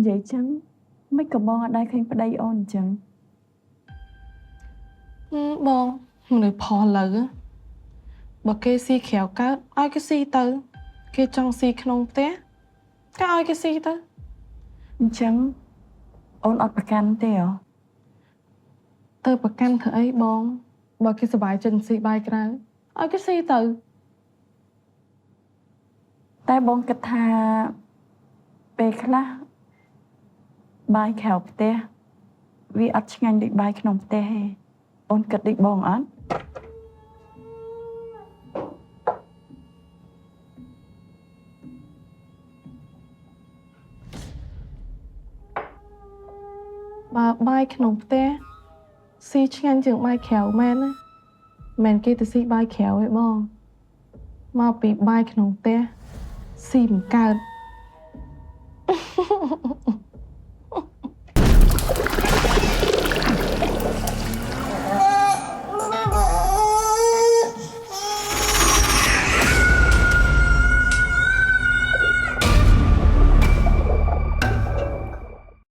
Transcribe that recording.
vậy chăng mấy cậu bon ở đây khinh phải đây ôn chăng Bon người phò lỡ bà kê si khéo cá ai cái si tới kê trong si không té cá ai cái si tới chăng ôn ọtประกัน ទេហ៎ ទៅប្រកាន់ធ្វើអីបងបើគេសុបាយចិត្តស៊ីបាយក្រៅឲ្យគេស៊ីទៅ តែបងគិតថាពេលខ្លះបាយក្រៅផ្ទះវាអត់ឆ្ងាញ់ដូចបាយក្នុងផ្ទះទេអូនគិតដូចបងអត់ បើបាយក្នុងផ្ទះស៊ីឆ្ងាញ់ជាងបាយក្រៅមែនណាមិនគេទៅស៊ីបាយក្រៅទេបងមកពីបាយក្នុងផ្ទះស៊ីមិនកើត